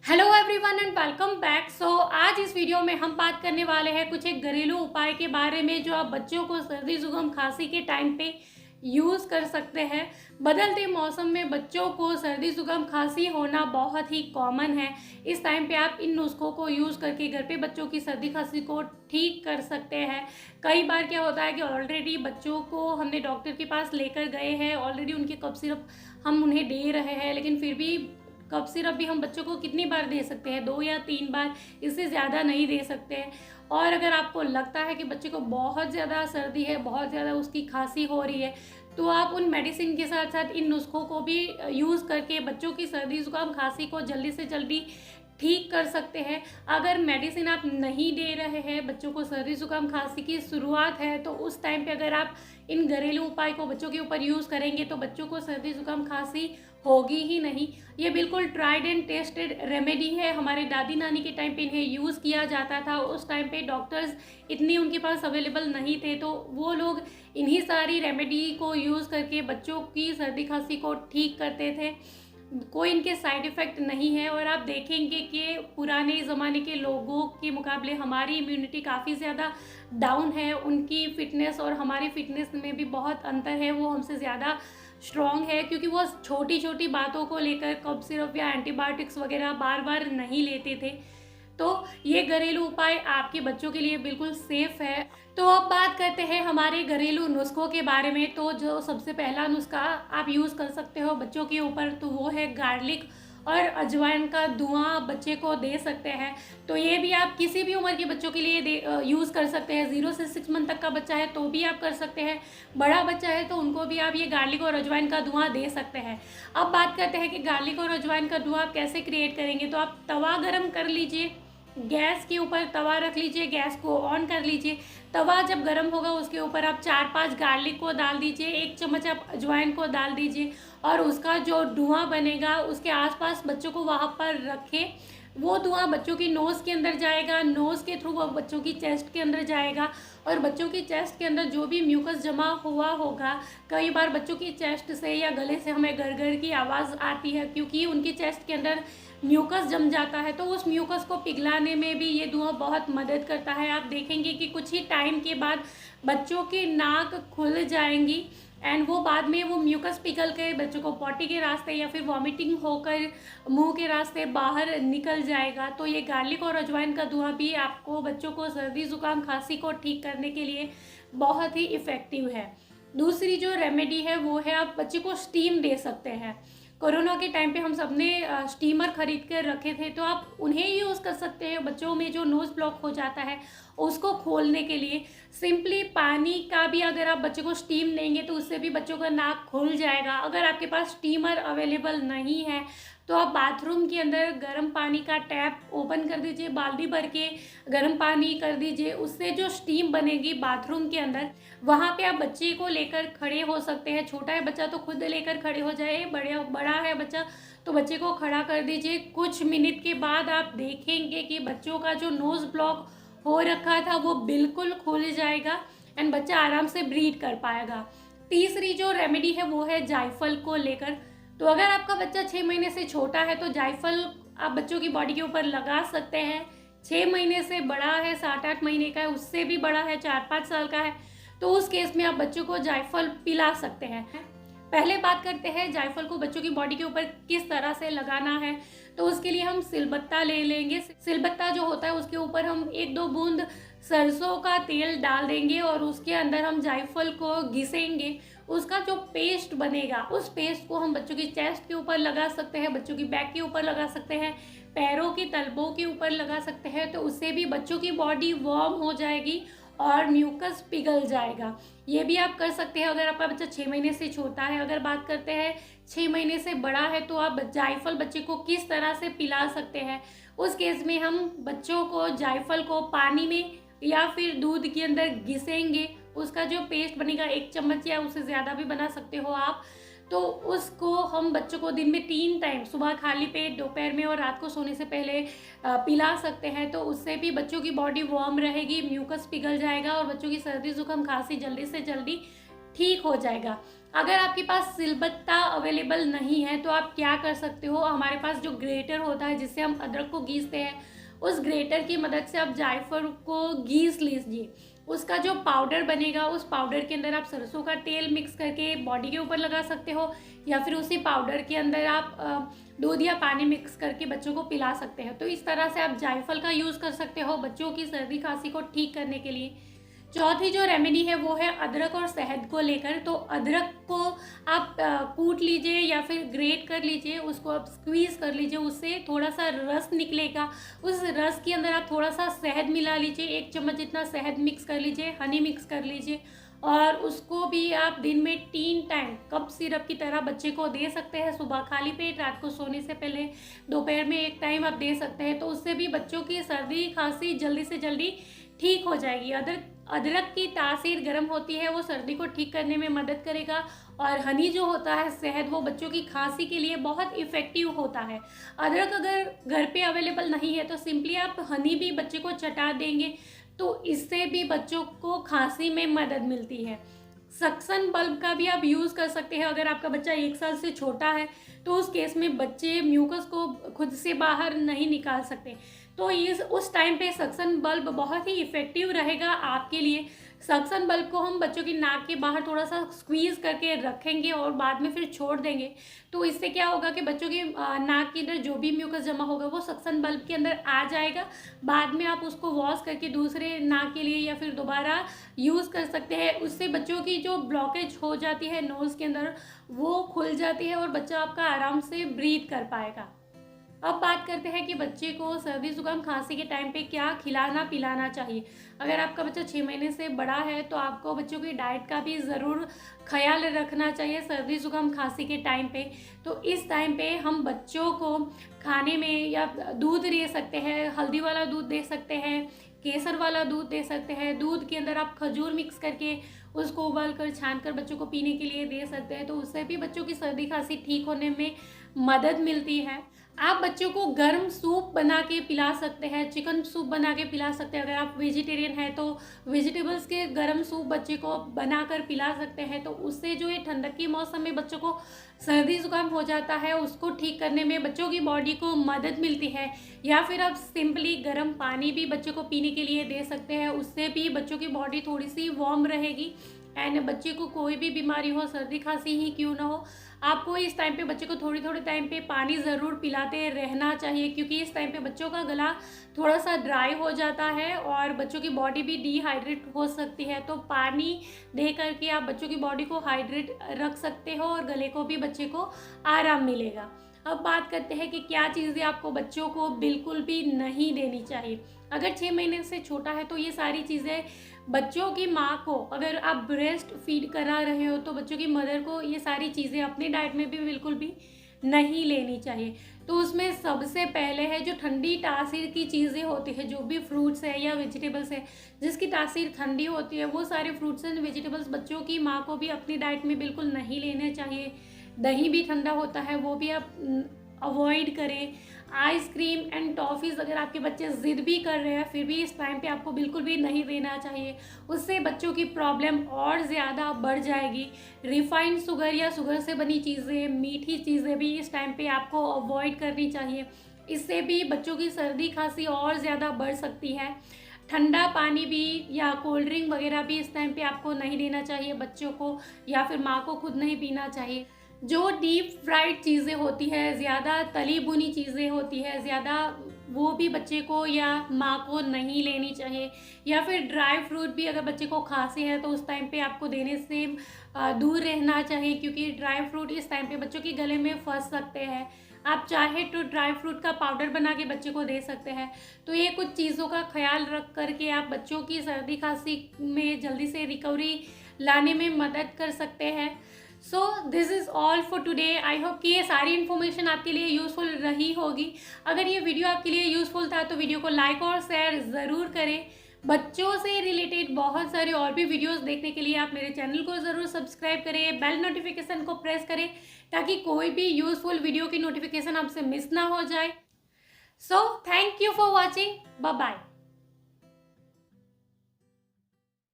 Hello everyone and welcome back. आज इस video में हम बात करने वाले हैं कुछ एक घरेलू उपाय के बारे में जो आप बच्चों को सर्दी जुकाम खांसी के टाइम पे यूज़ कर सकते हैं। बदलते मौसम में बच्चों को सर्दी जुकाम खांसी होना बहुत ही कॉमन है। इस टाइम पे आप इन नुस्खों को यूज़ करके घर पे बच्चों की सर्दी खांसी को ठीक कर सकते हैं। कई बार क्या होता है कि ऑलरेडी बच्चों को हमने डॉक्टर के पास लेकर गए हैं, ऑलरेडी उनके कफ सिरप हम उन्हें दे रहे हैं, लेकिन फिर भी कफ सिरप भी हम बच्चों को कितनी बार दे सकते हैं, 2 या 3 बार, इससे ज़्यादा नहीं दे सकते हैं। और अगर आपको लगता है कि बच्चे को बहुत ज़्यादा सर्दी है, बहुत ज़्यादा उसकी खांसी हो रही है, तो आप उन मेडिसिन के साथ साथ इन नुस्खों को भी यूज़ करके बच्चों की सर्दी जुकाम खांसी को जल्दी से जल्दी ठीक कर सकते हैं। अगर मेडिसिन आप नहीं दे रहे हैं, बच्चों को सर्दी जुकाम खांसी की शुरुआत है, तो उस टाइम पे अगर आप इन घरेलू उपाय को बच्चों के ऊपर यूज़ करेंगे तो बच्चों को सर्दी जुकाम खांसी होगी ही नहीं। ये बिल्कुल ट्राइड एंड टेस्टेड रेमेडी है। हमारे दादी नानी के टाइम पे इन्हें यूज़ किया जाता था। उस टाइम पे डॉक्टर्स इतने उनके पास अवेलेबल नहीं थे, तो वो लोग इन्हीं सारी रेमेडी को यूज़ करके बच्चों की सर्दी खांसी को ठीक करते थे। कोई इनके साइड इफ़ेक्ट नहीं है। और आप देखेंगे कि पुराने ज़माने के लोगों के मुकाबले हमारी इम्यूनिटी काफ़ी ज़्यादा डाउन है। उनकी फ़िटनेस और हमारी फ़िटनेस में भी बहुत अंतर है। वो हमसे ज़्यादा स्ट्रॉन्ग है क्योंकि वो छोटी छोटी बातों को लेकर कफ सिरप या एंटीबायोटिक्स वगैरह बार बार नहीं लेते थे। तो ये घरेलू उपाय आपके बच्चों के लिए बिल्कुल सेफ़ है। तो अब बात करते हैं हमारे घरेलू नुस्खों के बारे में। तो जो सबसे पहला नुस्खा आप यूज़ कर सकते हो बच्चों के ऊपर, तो वो है गार्लिक और अजवाइन का धुआं बच्चे को दे सकते हैं। तो ये भी आप किसी भी उम्र के बच्चों के लिए यूज़ कर सकते हैं। 0 से 6 मंथ तक का बच्चा है तो भी आप कर सकते हैं, बड़ा बच्चा है तो उनको भी आप ये गार्लिक और अजवाइन का धुआं दे सकते हैं। अब बात करते हैं कि गार्लिक और अजवाइन का धुआं कैसे क्रिएट करेंगे। तो आप तवा गरम कर लीजिए, गैस के ऊपर तवा रख लीजिए, गैस को ऑन कर लीजिए। तवा जब गर्म होगा उसके ऊपर आप 4-5 गार्लिक को डाल दीजिए, 1 चम्मच आप अजवाइन को डाल दीजिए और उसका जो धुआं बनेगा उसके आसपास बच्चों को वहाँ पर रखें। वो धुआं बच्चों की नोज़ के अंदर जाएगा, नोज़ के थ्रू वो बच्चों की चेस्ट के अंदर जाएगा और बच्चों की चेस्ट के अंदर जो भी म्यूकस जमा हुआ होगा, कई बार बच्चों की चेस्ट से या गले से हमें गरगर की आवाज़ आती है क्योंकि उनकी चेस्ट के अंदर म्यूकस जम जाता है। तो उस म्यूकस को पिघलाने में भी ये धुआं बहुत मदद करता है। आप देखेंगे कि कुछ ही टाइम के बाद बच्चों की नाक खुल जाएंगी एंड वो बाद में वो म्यूकस पिघल के बच्चों को पॉटी के रास्ते या फिर वॉमिटिंग होकर मुंह के रास्ते बाहर निकल जाएगा। तो ये गार्लिक और अजवाइन का धुआं भी आपको बच्चों को सर्दी जुकाम खांसी को ठीक करने के लिए बहुत ही इफ़ेक्टिव है। दूसरी जो रेमेडी है वो है आप बच्चे को स्टीम दे सकते हैं। कोरोना के टाइम पे हम सब ने स्टीमर खरीद कर रखे थे, तो आप उन्हें यूज़ कर सकते हैं बच्चों में जो नोज़ ब्लॉक हो जाता है उसको खोलने के लिए। सिंपली पानी का भी अगर आप बच्चे को स्टीम देंगे तो उससे भी बच्चों का नाक खुल जाएगा। अगर आपके पास स्टीमर अवेलेबल नहीं है तो आप बाथरूम के अंदर गर्म पानी का टैप ओपन कर दीजिए, बाल्टी भर के गर्म पानी कर दीजिए, उससे जो स्टीम बनेगी बाथरूम के अंदर, वहाँ पे आप बच्चे को लेकर खड़े हो सकते हैं। छोटा है बच्चा तो खुद लेकर खड़े हो जाए, बड़ा है बच्चा तो बच्चे को खड़ा कर दीजिए। कुछ मिनट के बाद आप देखेंगे कि बच्चों का जो नोज़ ब्लॉक हो रखा था वो बिल्कुल खुल जाएगा एंड बच्चा आराम से ब्रीथ कर पाएगा। तीसरी जो रेमेडी है वो है जायफल को लेकर। तो अगर आपका बच्चा 6 महीने से छोटा है तो जायफल आप बच्चों की बॉडी के ऊपर लगा सकते हैं। 6 महीने से बड़ा है, 7-8 महीने का है, उससे भी बड़ा है, 4-5 साल का है, तो उस केस में आप बच्चों को जायफल पिला सकते हैं। पहले बात करते हैं जायफल को बच्चों की बॉडी के ऊपर किस तरह से लगाना है। तो उसके लिए हम सिलबट्टा ले लेंगे। सिलबट्टा जो होता है उसके ऊपर हम 1-2 बूंद सरसों का तेल डाल देंगे और उसके अंदर हम जायफल को घिसेंगे। उसका जो पेस्ट बनेगा उस पेस्ट को हम बच्चों की चेस्ट के ऊपर लगा सकते हैं, बच्चों की बैक के ऊपर लगा सकते हैं, पैरों की तलवों के ऊपर लगा सकते हैं। तो उससे भी बच्चों की बॉडी वार्म हो जाएगी और म्यूकस पिघल जाएगा। ये भी आप कर सकते हैं अगर आपका बच्चा 6 महीने से छोटा है। अगर बात करते हैं 6 महीने से बड़ा है तो आप जायफल बच्चे को किस तरह से पिला सकते हैं। उस केस में हम बच्चों को जायफल को पानी में या फिर दूध के अंदर घिसेंगे। उसका जो पेस्ट बनेगा 1 चम्मच या उससे ज़्यादा भी बना सकते हो आप, तो उसको हम बच्चों को दिन में 3 टाइम, सुबह खाली पेट, दोपहर में और रात को सोने से पहले पिला सकते हैं। तो उससे भी बच्चों की बॉडी वार्म रहेगी, म्यूकस पिघल जाएगा और बच्चों की सर्दी जुकाम खांसी जल्दी से जल्दी ठीक हो जाएगा। अगर आपके पास सिलबट्टा अवेलेबल नहीं है तो आप क्या कर सकते हो, हमारे पास जो ग्रेटर होता है जिससे हम अदरक को घीसते हैं, उस ग्रेटर की मदद से आप जायफल को घीस लीजिए। उसका जो पाउडर बनेगा, उस पाउडर के अंदर आप सरसों का तेल मिक्स करके बॉडी के ऊपर लगा सकते हो, या फिर उसी पाउडर के अंदर आप दूध या पानी मिक्स करके बच्चों को पिला सकते हैं। तो इस तरह से आप जायफल का यूज़ कर सकते हो बच्चों की सर्दी खांसी को ठीक करने के लिए। चौथी जो रेमेडी है वो है अदरक और शहद को लेकर। तो अदरक को आप कूट लीजिए या फिर ग्रेट कर लीजिए, उसको आप स्क्वीज़ कर लीजिए, उससे थोड़ा सा रस निकलेगा। उस रस के अंदर आप थोड़ा सा शहद मिला लीजिए, 1 चम्मच जितना शहद मिक्स कर लीजिए, हनी मिक्स कर लीजिए, और उसको भी आप दिन में 3 टाइम कप सिरप की तरह बच्चे को दे सकते हैं। सुबह खाली पेट, रात को सोने से पहले, दोपहर में 1 टाइम आप दे सकते हैं। तो उससे भी बच्चों की सर्दी खांसी जल्दी से जल्दी ठीक हो जाएगी। अदरक की तासीर गर्म होती है, वो सर्दी को ठीक करने में मदद करेगा, और हनी जो होता है शहद, वो बच्चों की खांसी के लिए बहुत इफ़ेक्टिव होता है। अदरक अगर घर पे अवेलेबल नहीं है तो सिंपली आप हनी भी बच्चे को चटा देंगे, तो इससे भी बच्चों को खांसी में मदद मिलती है। सक्सन बल्ब का भी आप यूज़ कर सकते हैं। अगर आपका बच्चा 1 साल से छोटा है तो उस केस में बच्चे म्यूकस को खुद से बाहर नहीं निकाल सकते, तो उस टाइम पे सक्सन बल्ब बहुत ही इफ़ेक्टिव रहेगा आपके लिए। सक्सन बल्ब को हम बच्चों की नाक के बाहर थोड़ा सा स्क्वीज़ करके रखेंगे और बाद में फिर छोड़ देंगे। तो इससे क्या होगा कि बच्चों की नाक के अंदर जो भी म्यूकस जमा होगा वो सक्सन बल्ब के अंदर आ जाएगा। बाद में आप उसको वॉश करके दूसरे नाक के लिए या फिर दोबारा यूज़ कर सकते हैं। उससे बच्चों की जो ब्लॉकेज हो जाती है नोज़ के अंदर, वो खुल जाती है और बच्चा आपका आराम से ब्रीथ कर पाएगा। अब बात करते हैं कि बच्चे को सर्दी जुकाम खांसी के टाइम पे क्या खिलाना पिलाना चाहिए। अगर आपका बच्चा 6 महीने से बड़ा है तो आपको बच्चों की डाइट का भी ज़रूर ख्याल रखना चाहिए सर्दी जुकाम खांसी के टाइम पे। तो इस टाइम पे हम बच्चों को खाने में या दूध दे सकते हैं, हल्दी वाला दूध दे सकते हैं, केसर वाला दूध दे सकते हैं। दूध के अंदर आप खजूर मिक्स करके उसको उबाल कर छान कर बच्चों को पीने के लिए दे सकते हैं, तो उससे भी बच्चों की सर्दी खांसी ठीक होने में मदद मिलती है। आप बच्चों को गर्म सूप बना के पिला सकते हैं, चिकन सूप बना के पिला सकते हैं। अगर आप वेजिटेरियन हैं तो वेजिटेबल्स के गर्म सूप बच्चे को बनाकर पिला सकते हैं, तो उससे जो ये ठंडक के मौसम में बच्चों को सर्दी जुकाम हो जाता है उसको ठीक करने में बच्चों की बॉडी को मदद मिलती है। या फिर आप सिंपली गर्म पानी भी बच्चे को पीने के लिए दे सकते हैं, उससे भी बच्चों की बॉडी थोड़ी सी वार्म रहेगी। एंड बच्चे को कोई भी बीमारी हो, सर्दी खांसी ही क्यों ना हो, आपको इस टाइम पे बच्चे को थोड़ी थोड़ी टाइम पे पानी ज़रूर पिलाते रहना चाहिए, क्योंकि इस टाइम पे बच्चों का गला थोड़ा सा ड्राई हो जाता है और बच्चों की बॉडी भी डिहाइड्रेट हो सकती है। तो पानी दे करके आप बच्चों की बॉडी को हाइड्रेट रख सकते हो और गले को भी बच्चे को आराम मिलेगा। अब बात करते हैं कि क्या चीज़ें आपको बच्चों को बिल्कुल भी नहीं देनी चाहिए। अगर 6 महीने से छोटा है तो ये सारी चीज़ें बच्चों की माँ को, अगर आप ब्रेस्ट फीड करा रहे हो तो बच्चों की मदर को ये सारी चीज़ें अपनी डाइट में भी बिल्कुल भी नहीं लेनी चाहिए। तो उसमें सबसे पहले है जो ठंडी तासीर की चीज़ें होती है, जो भी फ्रूट्स है या वेजिटेबल्स है जिसकी तासीर ठंडी होती है, वो सारे फ्रूट्स एंड वेजिटेबल्स बच्चों की माँ को भी अपनी डाइट में बिल्कुल नहीं लेने चाहिए। दही भी ठंडा होता है, वो भी आप अवॉइड करें। आइसक्रीम एंड टॉफ़ीज़ अगर आपके बच्चे ज़िद भी कर रहे हैं फिर भी इस टाइम पे आपको बिल्कुल भी नहीं देना चाहिए, उससे बच्चों की प्रॉब्लम और ज़्यादा बढ़ जाएगी। रिफाइंड शुगर या शुगर से बनी चीज़ें, मीठी चीज़ें भी इस टाइम पे आपको अवॉइड करनी चाहिए, इससे भी बच्चों की सर्दी खांसी और ज़्यादा बढ़ सकती है। ठंडा पानी भी या कोल्ड ड्रिंक वगैरह भी इस टाइम पे आपको नहीं देना चाहिए बच्चों को, या फिर माँ को खुद नहीं पीना चाहिए। जो डीप फ्राइड चीज़ें होती है, ज़्यादा तली भुनी चीज़ें होती है, ज़्यादा वो भी बच्चे को या माँ को नहीं लेनी चाहिए। या फिर ड्राई फ्रूट भी अगर बच्चे को खांसी है तो उस टाइम पे आपको देने से दूर रहना चाहिए, क्योंकि ड्राई फ्रूट इस टाइम पे बच्चों के गले में फंस सकते हैं। आप चाहे तो ड्राई फ्रूट का पाउडर बना के बच्चे को दे सकते हैं। तो ये कुछ चीज़ों का ख्याल रख करके आप बच्चों की सर्दी खांसी में जल्दी से रिकवरी लाने में मदद कर सकते हैं। So this is all for today. I hope कि ये सारी इन्फॉर्मेशन आपके लिए यूज़फुल रही होगी। अगर ये वीडियो आपके लिए यूज़फुल था तो वीडियो को लाइक और शेयर ज़रूर करें। बच्चों से रिलेटेड बहुत सारे और भी वीडियोस देखने के लिए आप मेरे चैनल को ज़रूर सब्सक्राइब करें, बेल नोटिफिकेशन को प्रेस करें ताकि कोई भी यूज़फुल वीडियो की नोटिफिकेशन आपसे मिस ना हो जाए। So thank you for watching, bye bye.